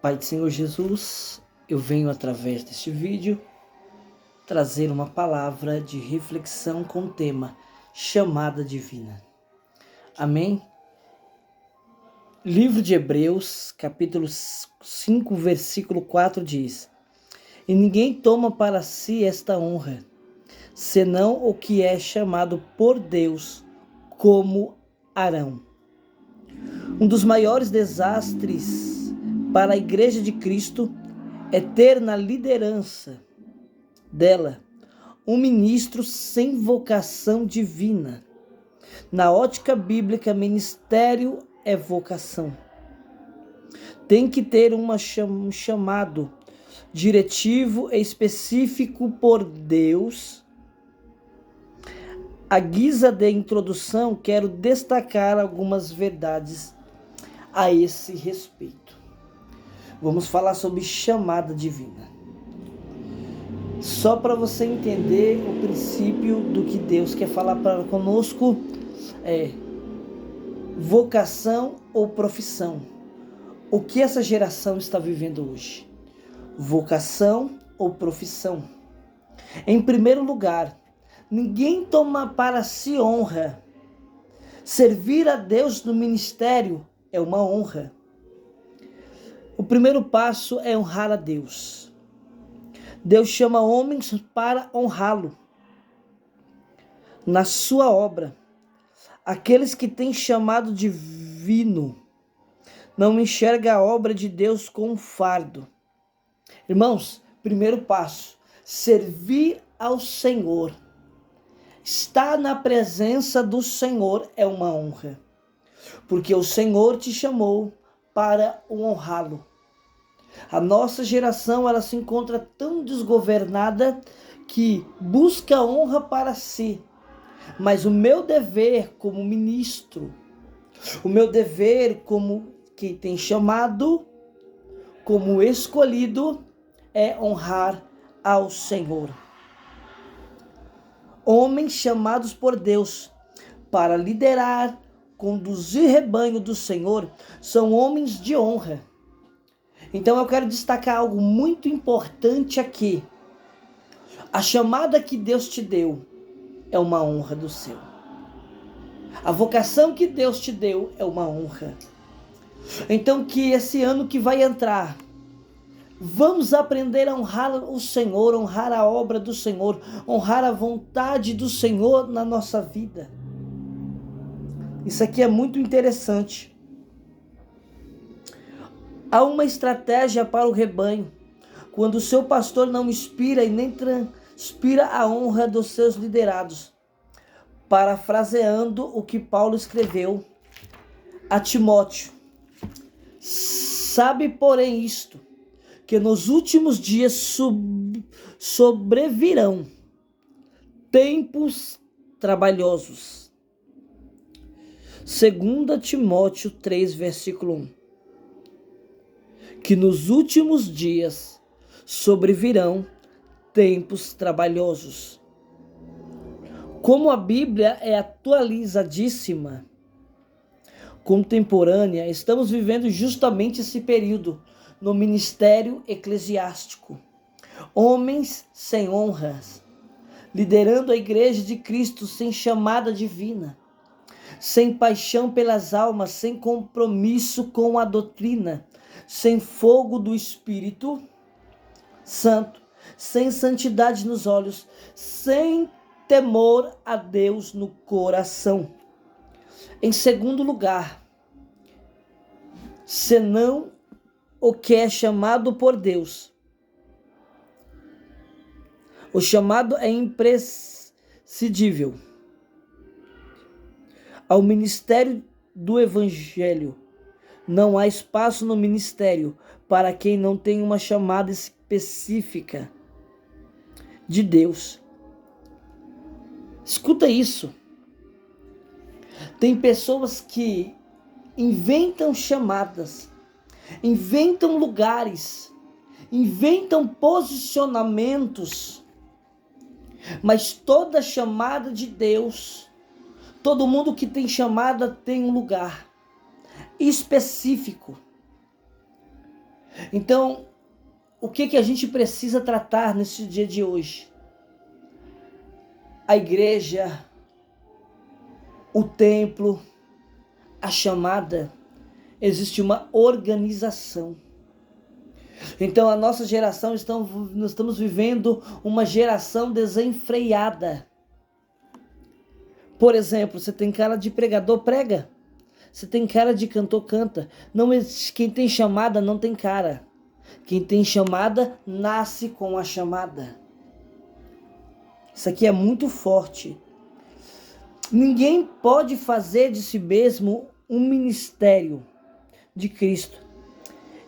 Pai do Senhor Jesus, eu venho através deste vídeo trazer uma palavra de reflexão com o tema chamada divina. Amém? Livro de Hebreus, capítulo 5, versículo 4 diz: E ninguém toma para si esta honra, senão o que é chamado por Deus, como Arão. Um dos maiores desastres para a Igreja de Cristo é ter na liderança dela um ministro sem vocação divina. Na ótica bíblica, ministério é vocação. Tem que ter um chamado diretivo e específico por Deus. À guisa de introdução, quero destacar algumas verdades a esse respeito. Vamos falar sobre chamada divina. Só para você entender o princípio do que Deus quer falar para conosco, vocação ou profissão. O que essa geração está vivendo hoje? Vocação ou profissão? Em primeiro lugar, ninguém toma para si honra. Servir a Deus no ministério é uma honra. O primeiro passo é honrar a Deus. Deus chama homens para honrá-lo na sua obra. Aqueles que têm chamado divino não enxergam a obra de Deus como um fardo. Irmãos, primeiro passo, servir ao Senhor. Estar na presença do Senhor é uma honra, porque o Senhor te chamou para honrá-lo. A nossa geração, ela se encontra tão desgovernada que busca honra para si. Mas o meu dever como ministro, o meu dever como quem tem chamado, como escolhido, é honrar ao Senhor. Homens chamados por Deus para liderar, conduzir rebanho do Senhor, são homens de honra. Então eu quero destacar algo muito importante aqui. A chamada que Deus te deu é uma honra do céu. A vocação que Deus te deu é uma honra. Então que esse ano que vai entrar, vamos aprender a honrar o Senhor, honrar a obra do Senhor, honrar a vontade do Senhor na nossa vida. Isso aqui é muito interessante. Há uma estratégia para o rebanho. Quando o seu pastor não inspira e nem transpira a honra dos seus liderados. Parafraseando o que Paulo escreveu a Timóteo. Sabe, porém, isto, que nos últimos dias sobrevirão tempos trabalhosos. 2 Timóteo 3, versículo 1. Que nos últimos dias sobrevirão tempos trabalhosos. Como a Bíblia é atualizadíssima, contemporânea, estamos vivendo justamente esse período no ministério eclesiástico. Homens sem honras, liderando a igreja de Cristo sem chamada divina, sem paixão pelas almas, sem compromisso com a doutrina, sem fogo do Espírito Santo, sem santidade nos olhos, sem temor a Deus no coração. Em segundo lugar, senão o que é chamado por Deus. O chamado é imprescindível ao ministério do Evangelho. Não há espaço no ministério para quem não tem uma chamada específica de Deus. Escuta isso. Tem pessoas que inventam chamadas, inventam lugares, inventam posicionamentos, mas toda chamada de Deus, todo mundo que tem chamada tem um lugar específico. Então, o que a gente precisa tratar nesse dia de hoje? A igreja, o templo, a chamada, existe uma organização. Então a nossa geração, nós estamos vivendo uma geração desenfreada. Por exemplo, você tem cara de pregador, prega. Você tem cara de cantor, canta. Não, quem tem chamada não tem cara. Quem tem chamada, nasce com a chamada. Isso aqui é muito forte. Ninguém pode fazer de si mesmo um ministério de Cristo.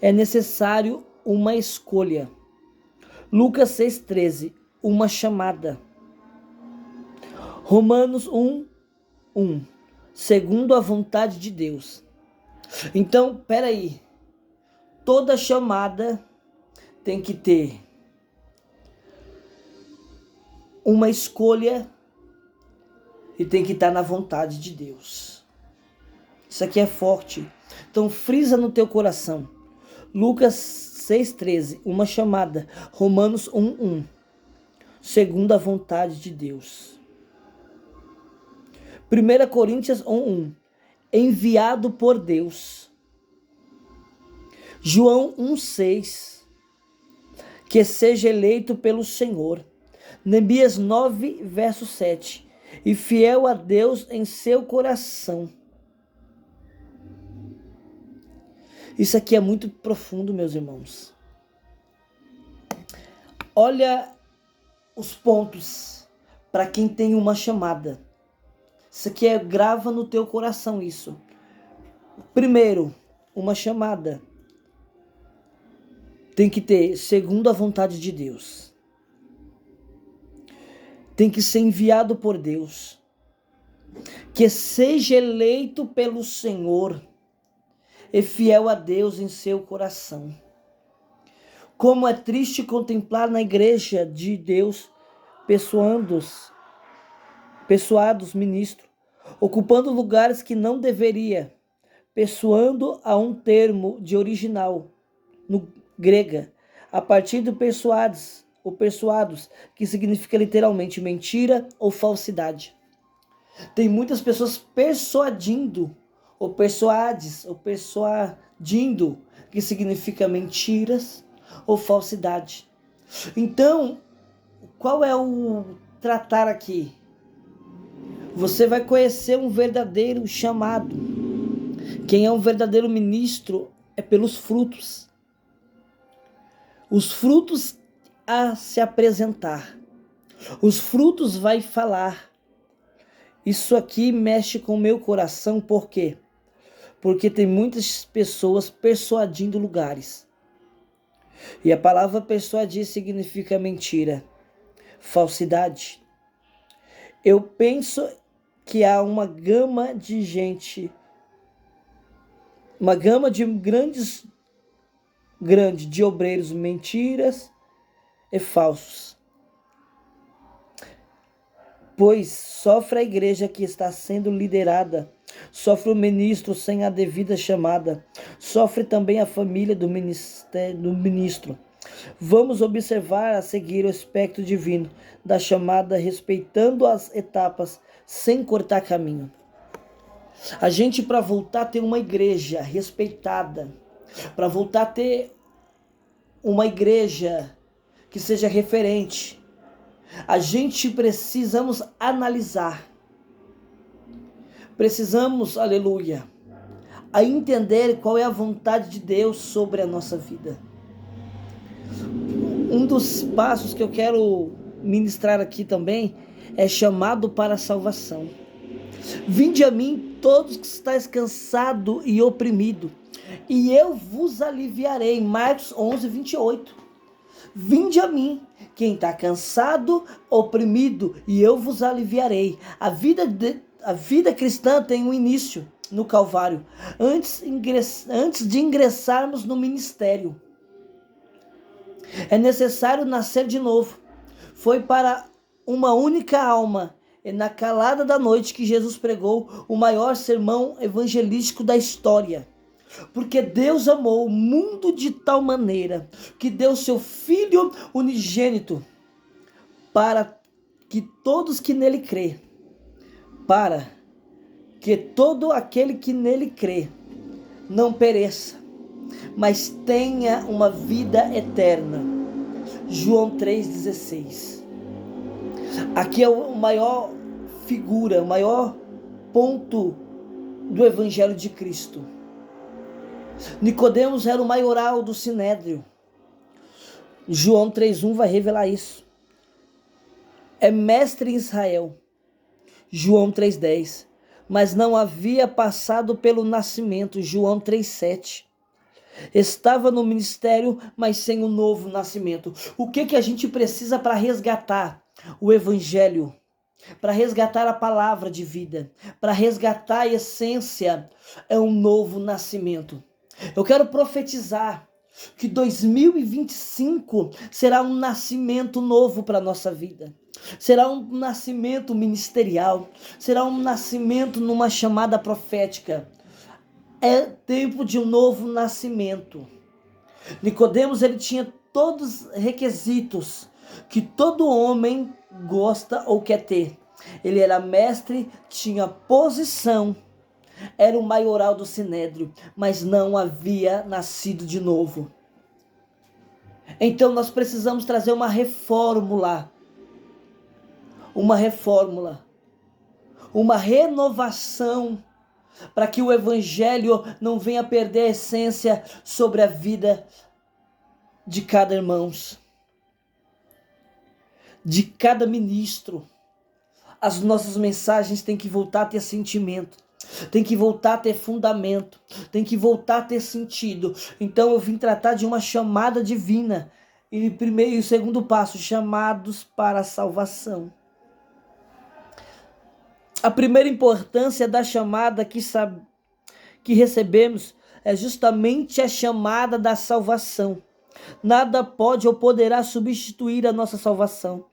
É necessário uma escolha. Lucas 6,13, uma chamada. Romanos 1:1, segundo a vontade de Deus. Então, peraí, toda chamada tem que ter uma escolha e tem que estar na vontade de Deus. Isso aqui é forte. Então, frisa no teu coração. Lucas 6,13, uma chamada. Romanos 1:1, segundo a vontade de Deus. 1 Coríntios 1:1, enviado por Deus. João 1:6, que seja eleito pelo Senhor. Neemias 9, verso 7, e fiel a Deus em seu coração. Isso aqui é muito profundo, meus irmãos. Olha os pontos para quem tem uma chamada. Isso aqui grava no teu coração isso. Primeiro, uma chamada tem que ter segundo a vontade de Deus. Tem que ser enviado por Deus. Que seja eleito pelo Senhor e fiel a Deus em seu coração. Como é triste contemplar na igreja de Deus pessoados ministros, ocupando lugares que não deveria, pessoando a um termo de original, no grega, a partir do persuades, ou persuados, que significa literalmente mentira ou falsidade. Tem muitas pessoas persuadindo, ou persuades, ou persuadindo, que significa mentiras ou falsidade. Então, qual é o tratar aqui? Você vai conhecer um verdadeiro chamado. Quem é um verdadeiro ministro é pelos frutos. Os frutos a se apresentar. Os frutos vai falar. Isso aqui mexe com o meu coração, por quê? Porque tem muitas pessoas persuadindo lugares. E a palavra persuadir significa mentira, falsidade. Eu penso que há uma gama de gente, uma gama de grande de obreiros mentiras e falsos. Pois sofre a igreja que está sendo liderada, sofre o ministro sem a devida chamada, sofre também a família do ministro. Vamos observar a seguir o aspecto divino da chamada, respeitando as etapas, sem cortar caminho. A gente, para voltar a ter uma igreja respeitada, para voltar a ter uma igreja que seja referente, a gente precisamos analisar. Precisamos, aleluia, a entender qual é a vontade de Deus sobre a nossa vida. Um dos passos que eu quero ministrar aqui também é chamado para a salvação. Vinde a mim todos que estáis cansado e oprimido, e eu vos aliviarei. Marcos 11:28. Vinde a mim, quem está cansado, oprimido, e eu vos aliviarei. A vida cristã tem um início no Calvário, antes de ingressarmos no ministério. É necessário nascer de novo. Foi para uma única alma, e na calada da noite, que Jesus pregou o maior sermão evangelístico da história. Porque Deus amou o mundo de tal maneira que deu seu Filho unigênito para que todos que nele crê, para que todo aquele que nele crê não pereça, mas tenha uma vida eterna. João 3,16. Aqui é o maior figura, o maior ponto do Evangelho de Cristo. Nicodemos era o maioral do Sinédrio. João 3,1 vai revelar isso. É mestre em Israel. João 3,10. Mas não havia passado pelo nascimento. João 3,7. Estava no ministério, mas sem o novo nascimento. O que a gente precisa para resgatar o Evangelho? Para resgatar a palavra de vida, para resgatar a essência, é um novo nascimento. Eu quero profetizar que 2025 será um nascimento novo para a nossa vida. Será um nascimento ministerial, será um nascimento numa chamada profética. É tempo de um novo nascimento. Nicodemos, ele tinha todos os requisitos que todo homem gosta ou quer ter. Ele era mestre, tinha posição, era o maioral do Sinédrio, mas não havia nascido de novo. Então nós precisamos trazer uma reformula, uma renovação, para que o Evangelho não venha perder a essência sobre a vida de cada irmão, de cada ministro. As nossas mensagens têm que voltar a ter sentimento, tem que voltar a ter fundamento, tem que voltar a ter sentido. Então eu vim tratar de uma chamada divina. E primeiro e segundo passo, chamados para a salvação. A primeira importância da chamada que recebemos é justamente a chamada da salvação. Nada pode ou poderá substituir a nossa salvação.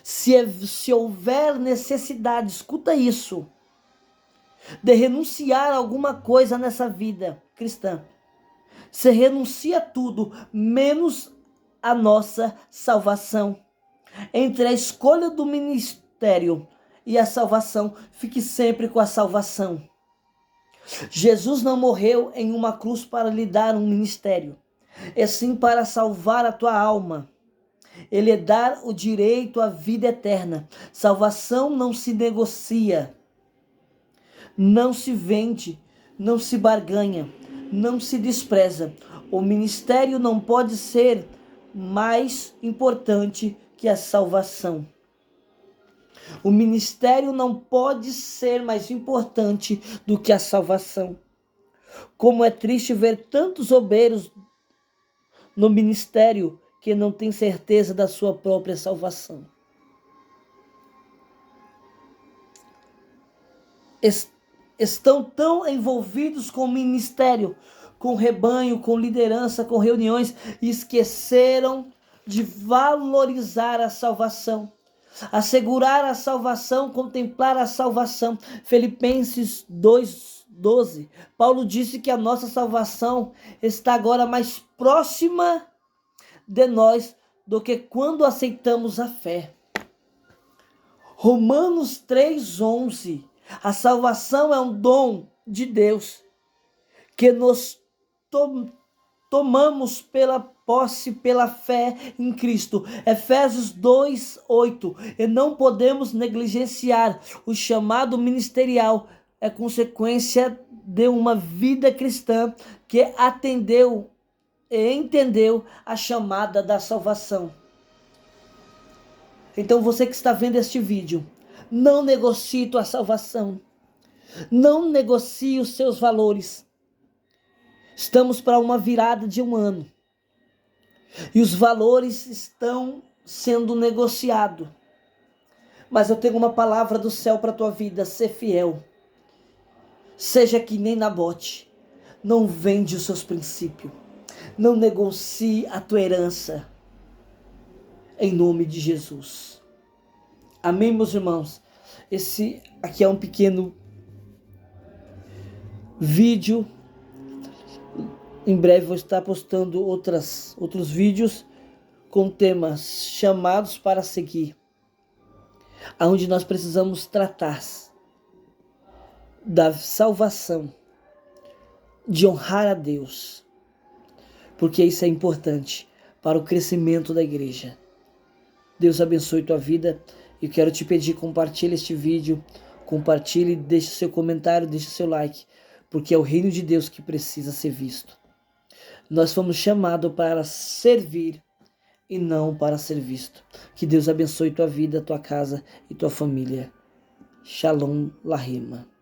Se houver necessidade, escuta isso, de renunciar a alguma coisa nessa vida cristã, você renuncia a tudo, menos a nossa salvação. Entre a escolha do ministério e a salvação, fique sempre com a salvação. Jesus não morreu em uma cruz para lhe dar um ministério, é sim para salvar a tua alma. Ele é dar o direito à vida eterna. Salvação não se negocia, não se vende, não se barganha, não se despreza. O ministério não pode ser mais importante que a salvação. O ministério não pode ser mais importante do que a salvação. Como é triste ver tantos obreiros no ministério que não têm certeza da sua própria salvação. Estão tão envolvidos com o ministério, com rebanho, com liderança, com reuniões, e esqueceram de valorizar a salvação. Assegurar a salvação, contemplar a salvação. Filipenses 2:12. Paulo disse que a nossa salvação está agora mais próxima de nós do que quando aceitamos a fé. Romanos 3:11. A salvação é um dom de Deus que nos tomamos pela posse, pela fé em Cristo. Efésios 2:8. E não podemos negligenciar o chamado ministerial. É consequência de uma vida cristã que atendeu e entendeu a chamada da salvação. Então você que está vendo este vídeo, não negocie tua salvação. Não negocie os seus valores. Estamos para uma virada de um ano. E os valores estão sendo negociados. Mas eu tenho uma palavra do céu para a tua vida. Ser fiel. Seja que nem Nabote. Não vende os seus princípios. Não negocie a tua herança. Em nome de Jesus. Amém, meus irmãos? Esse aqui é um pequeno vídeo Em breve vou estar postando outros vídeos com temas chamados para seguir, onde nós precisamos tratar da salvação, de honrar a Deus, porque isso é importante para o crescimento da igreja. Deus abençoe tua vida. Eu quero te pedir, compartilhe este vídeo, compartilhe, deixe seu comentário, deixe seu like, porque é o reino de Deus que precisa ser visto. Nós fomos chamados para servir e não para ser visto. Que Deus abençoe tua vida, tua casa e tua família. Shalom Lahima.